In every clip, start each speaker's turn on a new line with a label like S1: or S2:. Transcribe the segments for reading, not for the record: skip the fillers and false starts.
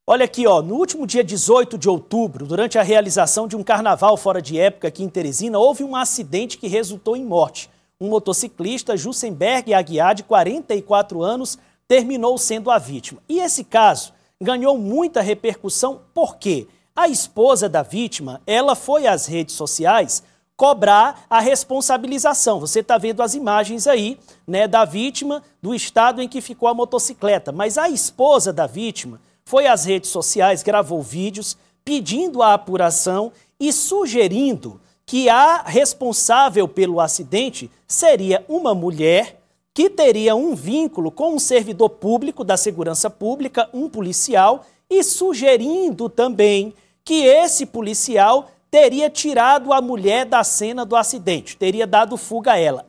S1: Olha aqui, ó, no último dia 18 de outubro, durante a realização de um carnaval fora de época aqui em Teresina, houve um acidente que resultou em morte. Um motociclista, Jussenberg Aguiar, de 44 anos, terminou sendo a vítima. E esse caso ganhou muita repercussão porque a esposa da vítima, ela foi às redes sociais cobrar a responsabilização. Você está vendo as imagens aí, né, da vítima, do estado em que ficou a motocicleta. Mas a esposa da vítima foi às redes sociais, gravou vídeos pedindo a apuração e sugerindo que a responsável pelo acidente seria uma mulher que teria um vínculo com um servidor público da segurança pública, um policial, e sugerindo também que esse policial teria tirado a mulher da cena do acidente, teria dado fuga a ela.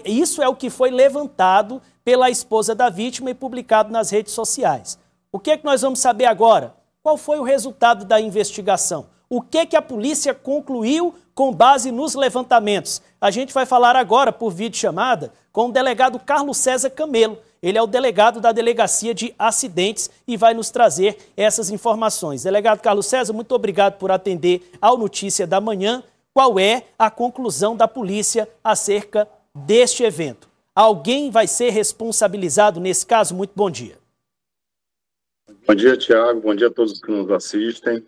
S1: Isso é o que foi levantado pela esposa da vítima e publicado nas redes sociais. O que é que nós vamos saber agora? Qual foi o resultado da investigação? O que é que a polícia concluiu com base nos levantamentos? A gente vai falar agora por videochamada com o delegado Carlos César Camelo. Ele é o delegado da Delegacia de Acidentes e vai nos trazer essas informações. Delegado Carlos César, muito obrigado por atender ao Notícia da Manhã. Qual é a conclusão da polícia acerca deste evento? Alguém vai ser responsabilizado nesse caso? Muito bom dia.
S2: Bom dia, Tiago. Bom dia a todos que nos assistem.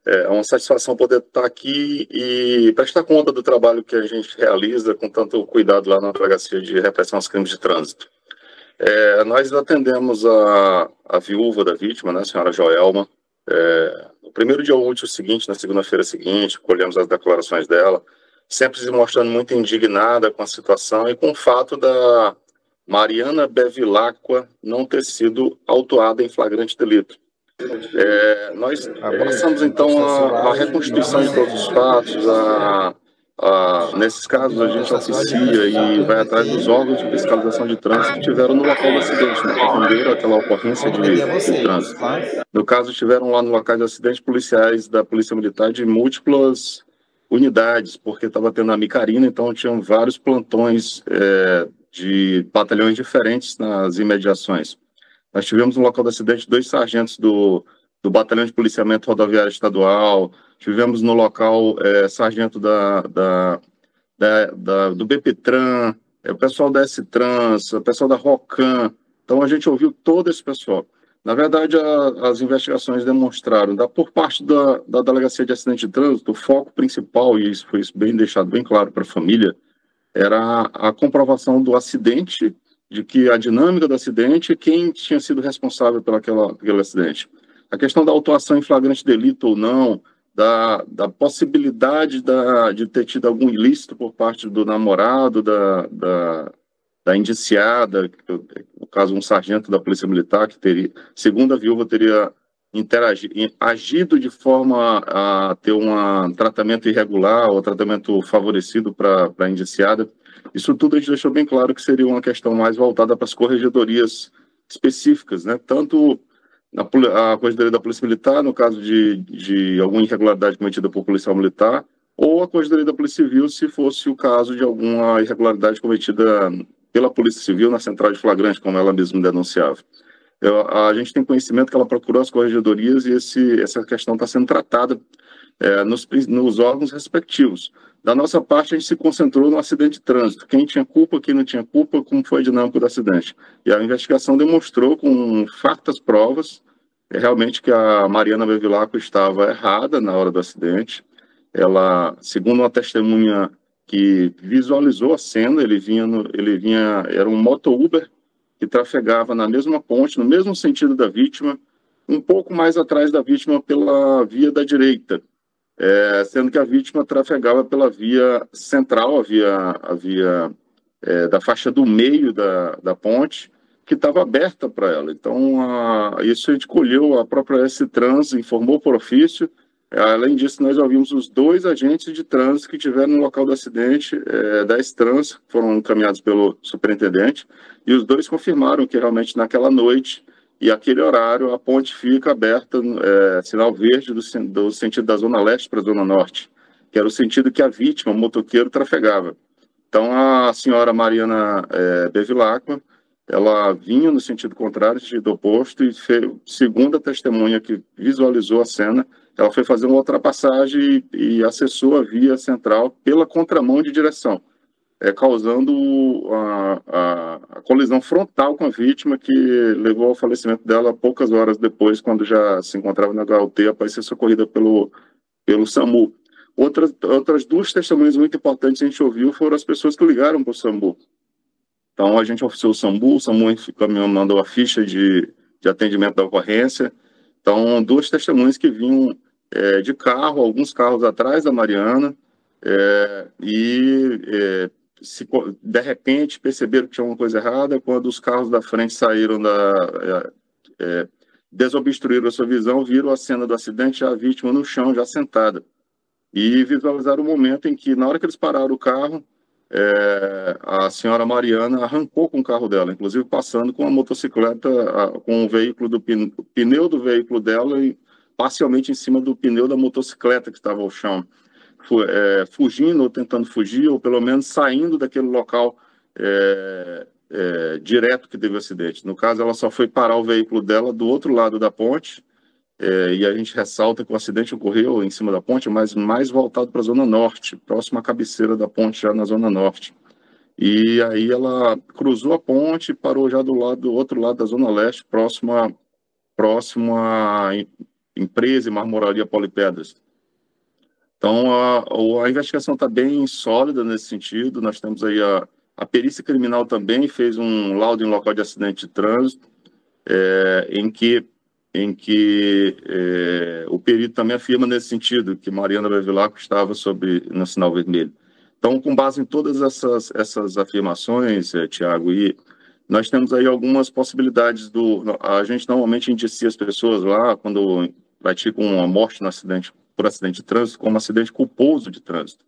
S2: É uma satisfação poder estar aqui e prestar conta do trabalho que a gente realiza com tanto cuidado lá na Delegacia de Repressão aos Crimes de Trânsito. Nós atendemos a viúva da vítima, né, a senhora Joelma, no primeiro dia útil seguinte, na segunda-feira seguinte, colhemos as declarações dela, sempre se mostrando muito indignada com a situação e com o fato da Mariana Bevilacqua não ter sido autuada em flagrante delito. Nós passamos, então, a reconstituição de todos os fatos. Nesses casos, a gente oficia e vai atrás dos órgãos de fiscalização de trânsito que estiveram no local do acidente, que atenderam aquela ocorrência de trânsito. No caso, estiveram lá no local do acidente policiais da Polícia Militar de múltiplas unidades, porque estava tendo a micarina, então tinham vários plantões de batalhões diferentes nas imediações. Nós tivemos no local do acidente 2 sargentos do Batalhão de Policiamento Rodoviário Estadual, tivemos no local sargento do BPTran, o pessoal da S-Trans, o pessoal da ROCAM. Então, a gente ouviu todo esse pessoal. Na verdade, as investigações demonstraram, por parte da Delegacia de Acidente de Trânsito, o foco principal, e isso foi bem deixado bem claro para a família, era a comprovação do acidente, de que a dinâmica do acidente e quem tinha sido responsável por aquele acidente. A questão da autuação em flagrante delito ou não, da possibilidade de ter tido algum ilícito por parte do namorado, da indiciada, no caso um sargento da Polícia Militar, que teria, segundo a viúva, teria agido de forma a ter um tratamento irregular ou tratamento favorecido para a indiciada. Isso tudo a gente deixou bem claro que seria uma questão mais voltada para as corregedorias específicas, né? Tanto a corregedoria da Polícia Militar, no caso de alguma irregularidade cometida por policial militar, ou a corregedoria da Polícia Civil, se fosse o caso de alguma irregularidade cometida pela Polícia Civil na central de flagrante, como ela mesma denunciava. A gente tem conhecimento que ela procurou as corregedorias e essa questão está sendo tratada nos órgãos respectivos. Da nossa parte, a gente se concentrou no acidente de trânsito. Quem tinha culpa, quem não tinha culpa, como foi a dinâmica do acidente. E a investigação demonstrou com fartas provas realmente que a Mariana Bevilacqua estava errada na hora do acidente. Ela, segundo uma testemunha que visualizou a cena, era um moto-Uber que trafegava na mesma ponte, no mesmo sentido da vítima, um pouco mais atrás da vítima pela via da direita, sendo que a vítima trafegava pela via central, a via da faixa do meio da ponte, que estava aberta para ela. Então, isso a gente colheu, a própria S-Trans informou por ofício. Além disso, nós ouvimos os 2 agentes de trânsito que estiveram no local do acidente, da S-Trans, foram encaminhados pelo superintendente, e os 2 confirmaram que realmente naquela noite e aquele horário a ponte fica aberta, sinal verde do sentido da Zona Leste para a Zona Norte, que era o sentido que a vítima, o motoqueiro, trafegava. Então, a senhora Mariana Bevilacqua, ela vinha no sentido contrário, sentido oposto, e segundo a testemunha que visualizou a cena, ela foi fazer uma ultrapassagem e acessou a via central pela contramão de direção, causando a colisão frontal com a vítima, que levou ao falecimento dela poucas horas depois, quando já se encontrava na HUT, após ser socorrida pelo SAMU. Outras duas testemunhas muito importantes que a gente ouviu foram as pessoas que ligaram para o SAMU. Então, a gente oficiou o SAMU mandou a ficha de atendimento da ocorrência. Então, duas testemunhas que vinham de carro, alguns carros atrás da Mariana, de repente perceberam que tinha uma coisa errada. Quando os carros da frente saíram desobstruíram a sua visão, viram a cena do acidente, a vítima no chão, já sentada. E visualizaram o momento em que, na hora que eles pararam o carro, a senhora Mariana arrancou com o carro dela, inclusive passando com a motocicleta, com o veículo pneu do veículo dela e parcialmente em cima do pneu da motocicleta que estava ao chão, fugindo ou tentando fugir, ou pelo menos saindo daquele local direto que teve o acidente. No caso, ela só foi parar o veículo dela do outro lado da ponte, e a gente ressalta que o acidente ocorreu em cima da ponte, mas mais voltado para a Zona Norte, próximo à cabeceira da ponte, já na Zona Norte. E aí ela cruzou a ponte e parou já do outro lado da Zona Leste, próximo à empresa e marmoraria Polipedras. Então, a investigação está bem sólida nesse sentido. Nós temos aí a perícia criminal também fez um laudo em local de acidente de trânsito, em que o perito também afirma nesse sentido, que Mariana Bevilacqua estava no sinal vermelho. Então, com base em todas essas afirmações, Tiago, e nós temos aí algumas possibilidades a gente normalmente indicia as pessoas lá, quando praticam uma morte por acidente de trânsito, como acidente culposo de trânsito.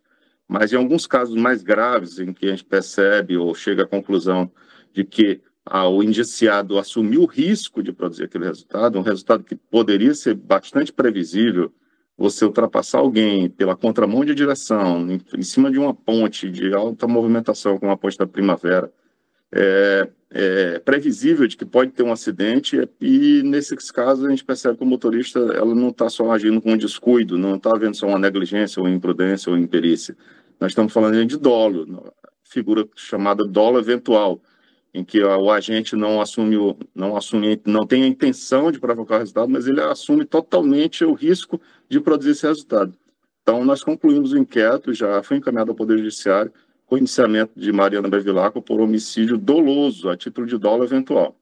S2: Mas em alguns casos mais graves, em que a gente percebe ou chega à conclusão de que o indiciado assumiu o risco de produzir aquele resultado, um resultado que poderia ser bastante previsível, você ultrapassar alguém pela contramão de direção, em cima de uma ponte de alta movimentação, como a ponte da Primavera, previsível de que pode ter um acidente, e nesses casos a gente percebe que o motorista ela não está só agindo com um descuido, não está havendo só uma negligência, ou imprudência, ou imperícia. Nós estamos falando de dolo, figura chamada dolo eventual, em que o agente não tem a intenção de provocar o resultado, mas ele assume totalmente o risco de produzir esse resultado. Então, nós concluímos o inquérito, já foi encaminhado ao Poder Judiciário, com o indiciamento de Mariana Bevilacqua por homicídio doloso, a título de dolo eventual.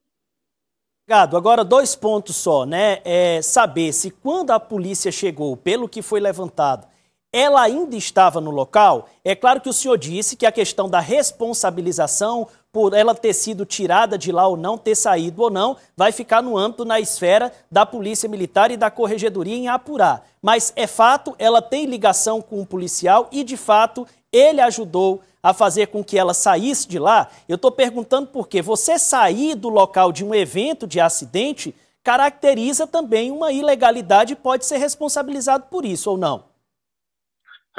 S1: Obrigado. Agora, 2 pontos só, né? Saber se quando a polícia chegou, pelo que foi levantado, ela ainda estava no local. É claro que o senhor disse que a questão da responsabilização por ela ter sido tirada de lá ou não, ter saído ou não, vai ficar no âmbito, na esfera da Polícia Militar e da Corregedoria em apurar. Mas é fato, ela tem ligação com o policial e, de fato, ele ajudou a fazer com que ela saísse de lá. Eu estou perguntando porque você sair do local de um evento de acidente caracteriza também uma ilegalidade e pode ser responsabilizado por isso ou não?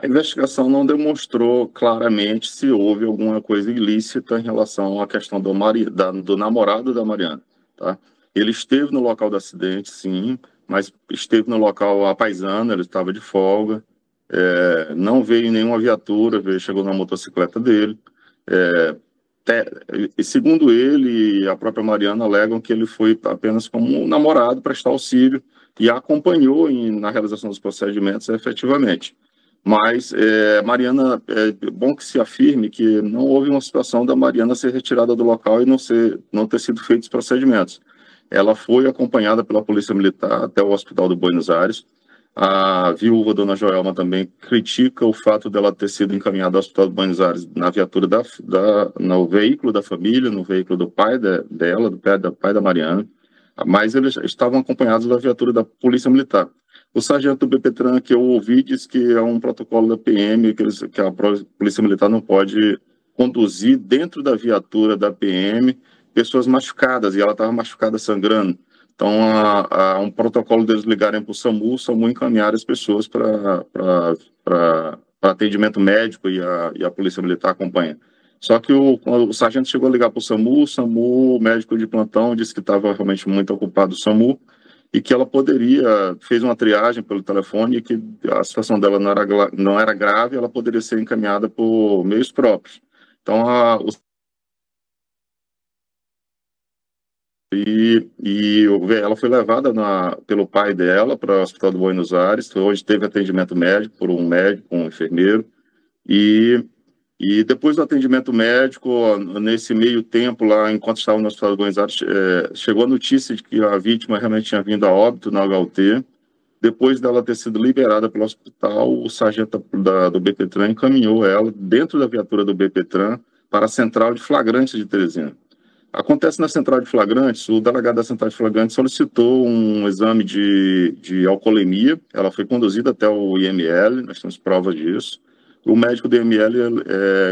S2: A investigação não demonstrou claramente se houve alguma coisa ilícita em relação à questão do namorado da Mariana. Tá? Ele esteve no local do acidente, sim, mas esteve no local à paisana, ele estava de folga, não veio em nenhuma viatura, chegou na motocicleta dele. E segundo ele e a própria Mariana alegam que ele foi apenas como um namorado prestar auxílio e a acompanhou na realização dos procedimentos efetivamente. Mas, Mariana, é bom que se afirme que não houve uma situação da Mariana ser retirada do local e não ter sido feitos procedimentos. Ela foi acompanhada pela Polícia Militar até o Hospital do Buenos Aires. A viúva, dona Joelma, também critica o fato dela ter sido encaminhada ao Hospital do Buenos Aires na viatura no veículo da família, no veículo do pai dela, do pai da Mariana, mas eles estavam acompanhados da viatura da Polícia Militar. O sargento do BPTran que eu ouvi diz que é um protocolo da PM, que a Polícia Militar não pode conduzir dentro da viatura da PM pessoas machucadas, e ela estava machucada, sangrando. Então, há um protocolo deles ligarem para o SAMU encaminhar as pessoas para atendimento médico, e a Polícia Militar acompanha. Só que o sargento chegou a ligar para o SAMU, o médico de plantão disse que estava realmente muito ocupado o SAMU e que ela fez uma triagem pelo telefone e que a situação dela não era grave, ela poderia ser encaminhada por meios próprios. Então, ela foi levada pelo pai dela para o Hospital do Buenos Aires, onde teve atendimento médico por um médico, um enfermeiro, e depois do atendimento médico, nesse meio tempo, lá, enquanto estava no Hospital do Buenos Aires, chegou a notícia de que a vítima realmente tinha vindo a óbito na HUT. Depois dela ter sido liberada pelo hospital, o sargento do BPTran encaminhou ela, dentro da viatura do BPTran, para a central de flagrantes de Teresina. Acontece na central de flagrantes, o delegado da central de flagrantes solicitou um exame de alcoolemia, ela foi conduzida até o IML, nós temos provas disso. O médico do IML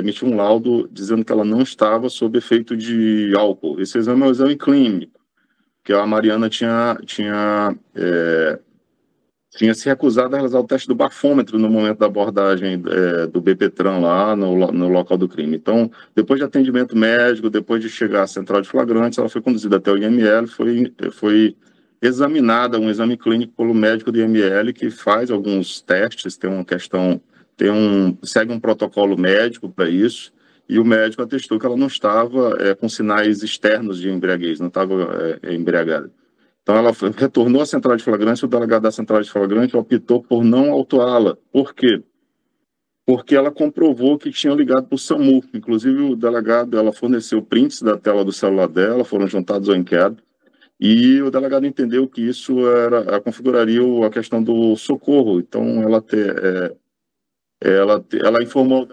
S2: emitiu um laudo dizendo que ela não estava sob efeito de álcool. Esse exame é um exame clínico, que a Mariana tinha se recusado a realizar o teste do bafômetro no momento da abordagem do BPTran lá no local do crime. Então, depois de atendimento médico, depois de chegar à central de flagrantes, ela foi conduzida até o IML, foi examinada, um exame clínico pelo médico do IML, que faz alguns testes, segue um protocolo médico para isso, e o médico atestou que ela não estava com sinais externos de embriaguez, não estava embriagada. Então, ela retornou à central de flagrante, o delegado da central de flagrante optou por não autuá-la. Por quê? Porque ela comprovou que tinha ligado para o SAMU. Inclusive, o delegado, ela forneceu prints da tela do celular dela, foram juntados ao inquérito, e o delegado entendeu que isso configuraria a questão do socorro. Então, ela informou...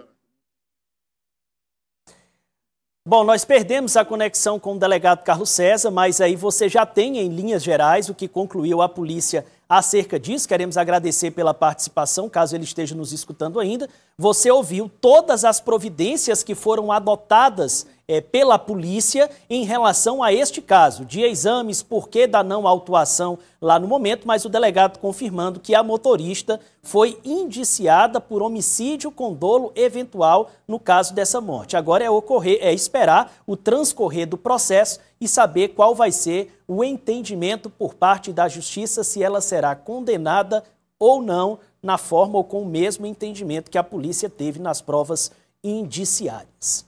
S1: Bom, nós perdemos a conexão com o delegado Carlos César, mas aí você já tem em linhas gerais o que concluiu a polícia acerca disso. Queremos agradecer pela participação, caso ele esteja nos escutando ainda. Você ouviu todas as providências que foram adotadas pela polícia em relação a este caso, de exames, porquê da não autuação lá no momento, mas o delegado confirmando que a motorista foi indiciada por homicídio com dolo eventual no caso dessa morte. Agora é esperar o transcorrer do processo e saber qual vai ser o entendimento por parte da justiça, se ela será condenada ou não, na forma ou com o mesmo entendimento que a polícia teve nas provas indiciárias.